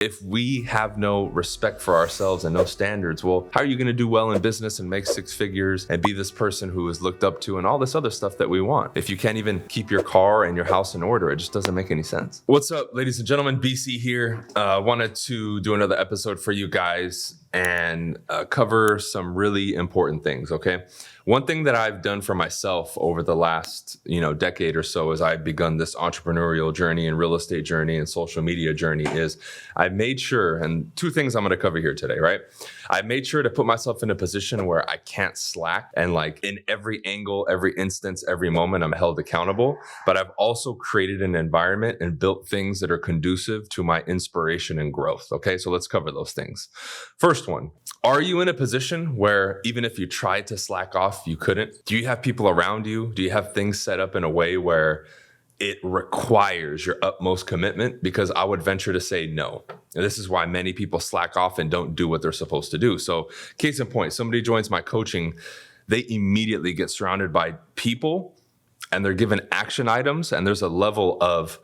If we have no respect for ourselves and no standards, well, how are you going to do well in business and make six figures and be this person who is looked up to and all this other stuff that we want? If you can't even keep your car and your house in order, it just doesn't make any sense. What's up, ladies and gentlemen? BC here. Wanted to do another episode for you guys and cover some really important things, okay? One thing that I've done for myself over the last, decade or so as I've begun this entrepreneurial journey and real estate journey and social media journey is I've made sure, and two things I'm going to cover here today, right? I made sure to put myself in a position where I can't slack and like in every angle, every instance, every moment, I'm held accountable. But I've also created an environment and built things that are conducive to my inspiration and growth. Okay, so let's cover those things. First one, are you in a position where even if you tried to slack off, you couldn't? Do you have people around you? Do you have things set up in a way where it requires your utmost commitment? Because I would venture to say no. And this is why many people slack off and don't do what they're supposed to do. So case in point, somebody joins my coaching, they immediately get surrounded by people and they're given action items, and there's a level of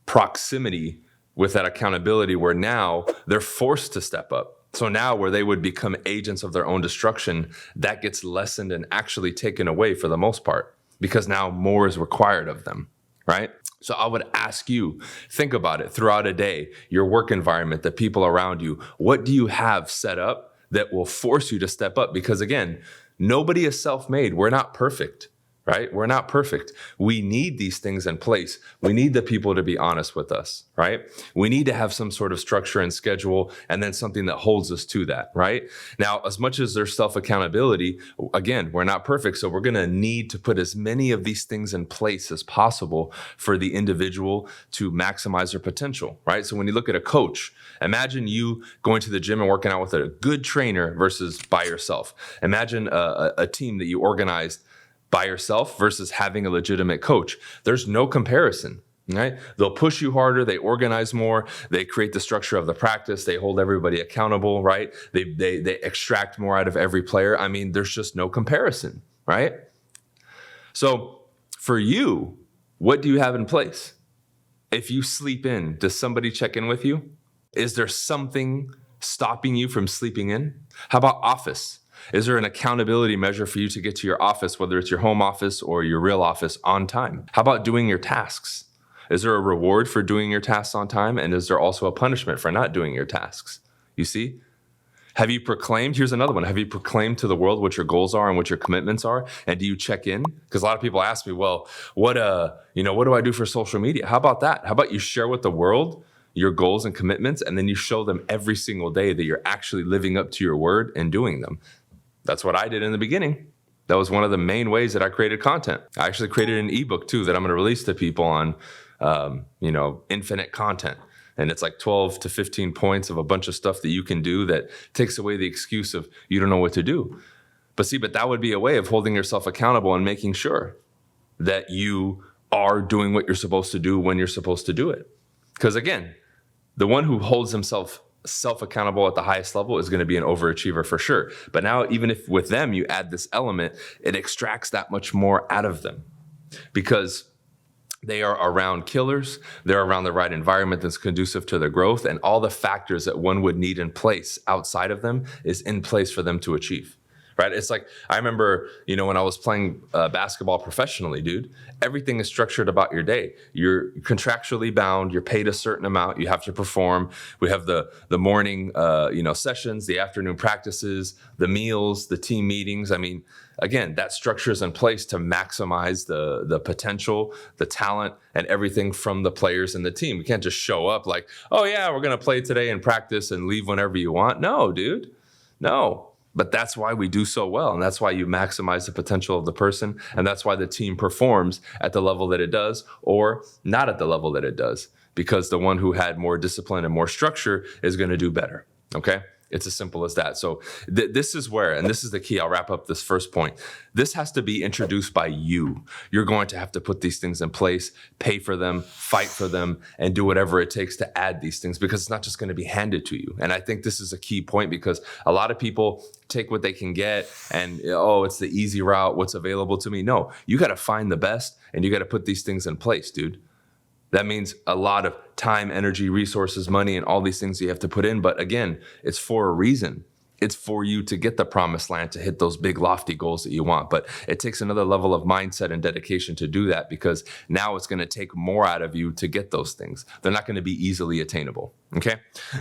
proximity with that accountability where now they're forced to step up. So now where they would become agents of their own destruction, that gets lessened and actually taken away for the most part, because now more is required of them, right? So I would ask you, think about it throughout a day, your work environment, the people around you, what do you have set up that will force you to step up? Because again, nobody is self-made. We're not perfect. Right? We're not perfect. We need these things in place. We need the people to be honest with us, right? We need to have some sort of structure and schedule, and then something that holds us to that, right? Now, as much as there's self-accountability, again, we're not perfect. So we're going to need to put as many of these things in place as possible for the individual to maximize their potential, right? So when you look at a coach, imagine you going to the gym and working out with a good trainer versus by yourself. Imagine a team that you organized by yourself versus having a legitimate coach. There's no comparison, right? They'll push you harder. They organize more. They create the structure of the practice. They hold everybody accountable, right? They extract more out of every player. I mean, there's just no comparison, right? So for you, what do you have in place? If you sleep in, does somebody check in with you? Is there something stopping you from sleeping in? How about office? Is there an accountability measure for you to get to your office, whether it's your home office or your real office, on time? How about doing your tasks? Is there a reward for doing your tasks on time? And is there also a punishment for not doing your tasks? You see? Have you proclaimed, here's another one, have you proclaimed to the world what your goals are and what your commitments are? And do you check in? Because a lot of people ask me, well, what do I do for social media? How about that? How about you share with the world your goals and commitments, and then you show them every single day that you're actually living up to your word and doing them? That's what I did in the beginning. That was one of the main ways that I created content. I actually created an ebook too that I'm going to release to people on, infinite content. And it's like 12 to 15 points of a bunch of stuff that you can do that takes away the excuse of you don't know what to do. But that would be a way of holding yourself accountable and making sure that you are doing what you're supposed to do when you're supposed to do it. Because again, the one who holds himself self-accountable at the highest level is going to be an overachiever for sure. But now, even if with them you add this element, it extracts that much more out of them because they are around killers. They're around the right environment that's conducive to their growth, and all the factors that one would need in place outside of them is in place for them to achieve. Right? It's like, I remember, when I was playing basketball professionally, dude, everything is structured about your day. You're contractually bound. You're paid a certain amount. You have to perform. We have the morning, sessions, the afternoon practices, the meals, the team meetings. I mean, again, that structure is in place to maximize the potential, the talent, and everything from the players and the team. We can't just show up like, oh yeah, we're going to play today and practice and leave whenever you want. No, dude, no. But that's why we do so well. And that's why you maximize the potential of the person. And that's why the team performs at the level that it does or not at the level that it does, because the one who had more discipline and more structure is going to do better. Okay? It's as simple as that. So this is where, and this is the key, I'll wrap up this first point. This has to be introduced by you. You're going to have to put these things in place, pay for them, fight for them, and do whatever it takes to add these things, because it's not just going to be handed to you. And I think this is a key point, because a lot of people take what they can get and, it's the easy route, what's available to me. No, you got to find the best, and you got to put these things in place, dude. That means a lot of time, energy, resources, money, and all these things you have to put in. But again, it's for a reason. It's for you to get the promised land, to hit those big lofty goals that you want. But it takes another level of mindset and dedication to do that, because now it's going to take more out of you to get those things. They're not going to be easily attainable. Okay.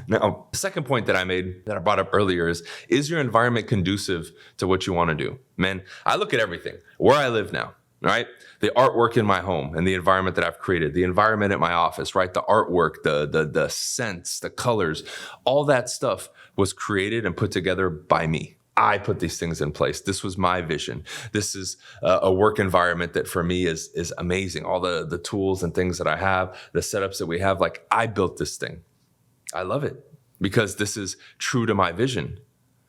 Now, the second point that I made, that I brought up earlier, is your environment conducive to what you want to do? Man, I look at everything where I live now. Right? The artwork in my home and the environment that I've created, the environment at my office, right? The artwork, the scents, the colors, all that stuff was created and put together by me. I put these things in place. This was my vision. This is a work environment that for me is amazing. All the tools and things that I have, the setups that we have, like I built this thing. I love it because this is true to my vision.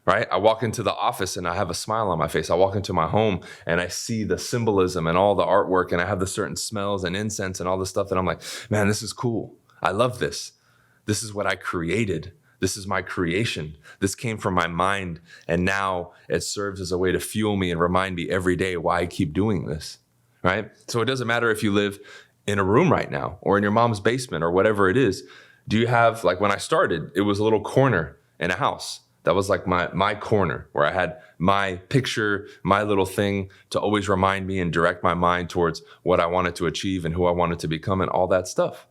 Right? I walk into the office and I have a smile on my face. I walk into my home and I see the symbolism and all the artwork, and I have the certain smells and incense and all this stuff. And I'm like, man, this is cool. I love this. This is what I created. This is my creation. This came from my mind. And now it serves as a way to fuel me and remind me every day why I keep doing this. Right? So it doesn't matter if you live in a room right now or in your mom's basement or whatever it is. Do you have, like when I started, it was a little corner in a house. That was like my corner where I had my picture, my little thing to always remind me and direct my mind towards what I wanted to achieve and who I wanted to become and all that stuff.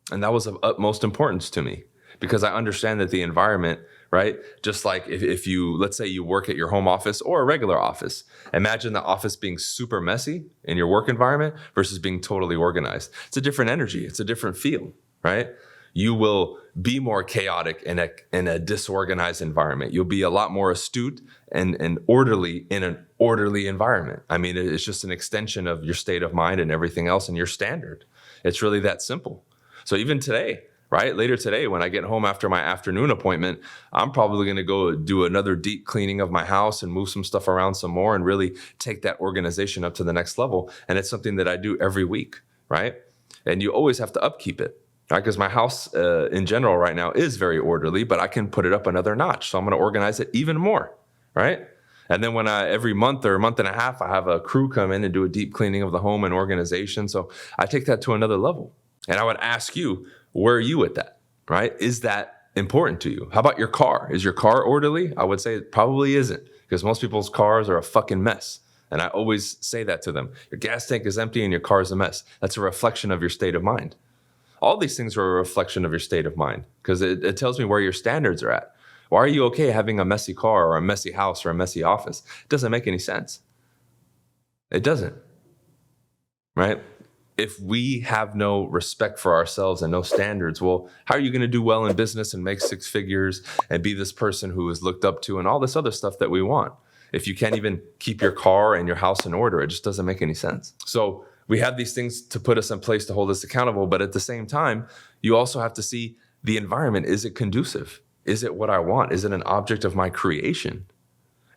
And that was of utmost importance to me because I understand that the environment, right? Just like if you, let's say you work at your home office or a regular office, imagine the office being super messy in your work environment versus being totally organized. It's a different energy. It's a different feel, right? You will be more chaotic in a disorganized environment. You'll be a lot more astute and orderly in an orderly environment. I mean, it's just an extension of your state of mind and everything else and your standard. It's really that simple. So even today, right? Later today, when I get home after my afternoon appointment, I'm probably going to go do another deep cleaning of my house and move some stuff around some more and really take that organization up to the next level. And it's something that I do every week, right? And you always have to upkeep it. Because my house in general right now is very orderly, but I can put it up another notch. So I'm going to organize it even more, right? And then when every month or a month and a half, I have a crew come in and do a deep cleaning of the home and organization. So I take that to another level. And I would ask you, where are you at that, right? Is that important to you? How about your car? Is your car orderly? I would say it probably isn't, because most people's cars are a fucking mess. And I always say that to them. Your gas tank is empty and your car is a mess. That's a reflection of your state of mind. All these things are a reflection of your state of mind because it tells me where your standards are at. Why are you okay having a messy car or a messy house or a messy office? It doesn't make any sense. It doesn't, right? If we have no respect for ourselves and no standards, well, how are you going to do well in business and make six figures and be this person who is looked up to and all this other stuff that we want? If you can't even keep your car and your house in order, it just doesn't make any sense. So we have these things to put us in place to hold us accountable. But at the same time, you also have to see the environment. Is it conducive? Is it what I want? Is it an object of my creation?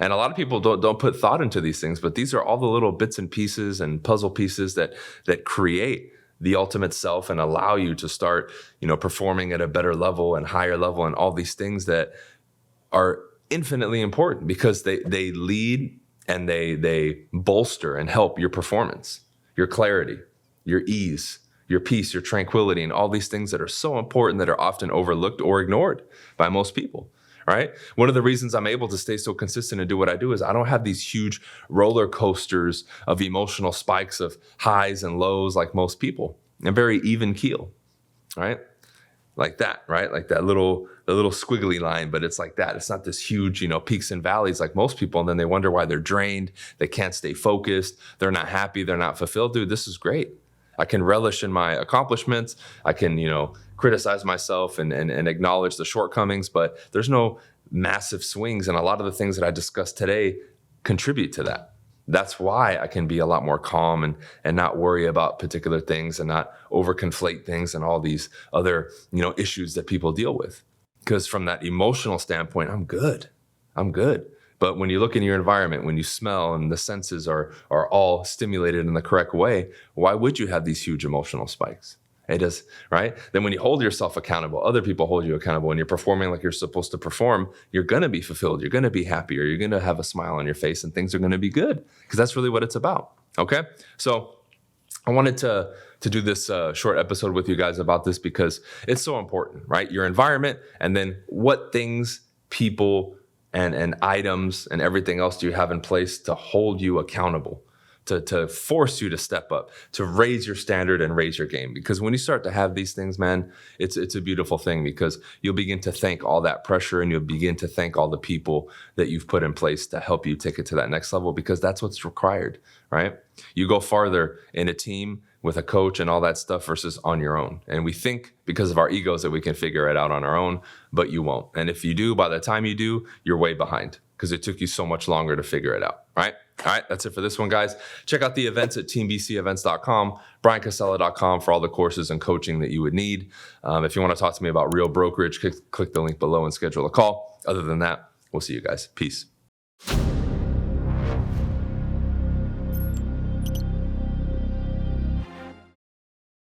And a lot of people don't put thought into these things, but these are all the little bits and pieces and puzzle pieces that create the ultimate self and allow you to start, performing at a better level and higher level and all these things that are infinitely important because they lead and they bolster and help your performance, your clarity, your ease, your peace, your tranquility, and all these things that are so important that are often overlooked or ignored by most people, right? One of the reasons I'm able to stay so consistent and do what I do is I don't have these huge roller coasters of emotional spikes of highs and lows like most people. I'm very even keel, right? Like that, right? Like the little squiggly line, but it's like that. It's not this huge, peaks and valleys like most people. And then they wonder why they're drained. They can't stay focused. They're not happy. They're not fulfilled. Dude, this is great. I can relish in my accomplishments. I can, criticize myself and acknowledge the shortcomings, but there's no massive swings. And a lot of the things that I discussed today contribute to that. That's why I can be a lot more calm and not worry about particular things and not overconflate things and all these other, issues that people deal with. Because from that emotional standpoint, I'm good. But when you look in your environment, when you smell and the senses are all stimulated in the correct way, why would you have these huge emotional spikes? It does, right? Then when you hold yourself accountable, other people hold you accountable, and you're performing like you're supposed to perform, you're going to be fulfilled. You're going to be happier. You're going to have a smile on your face and things are going to be good because that's really what it's about. Okay. So I wanted to to do this short episode with you guys about this because it's so important, right? Your environment, and then what things, people, and items and everything else do you have in place to hold you accountable, to force you to step up, to raise your standard and raise your game. Because when you start to have these things, man, it's a beautiful thing, because you'll begin to thank all that pressure, and you'll begin to thank all the people that you've put in place to help you take it to that next level, because that's what's required, right? You go farther in a team with a coach and all that stuff versus on your own. And we think because of our egos that we can figure it out on our own, but you won't. And if you do, by the time you do, you're way behind because it took you so much longer to figure it out, right? All right, that's it for this one, guys. Check out the events at teambcevents.com, bryancasella.com for all the courses and coaching that you would need. If you want to talk to me about real brokerage, click the link below and schedule a call. Other than that, we'll see you guys. Peace.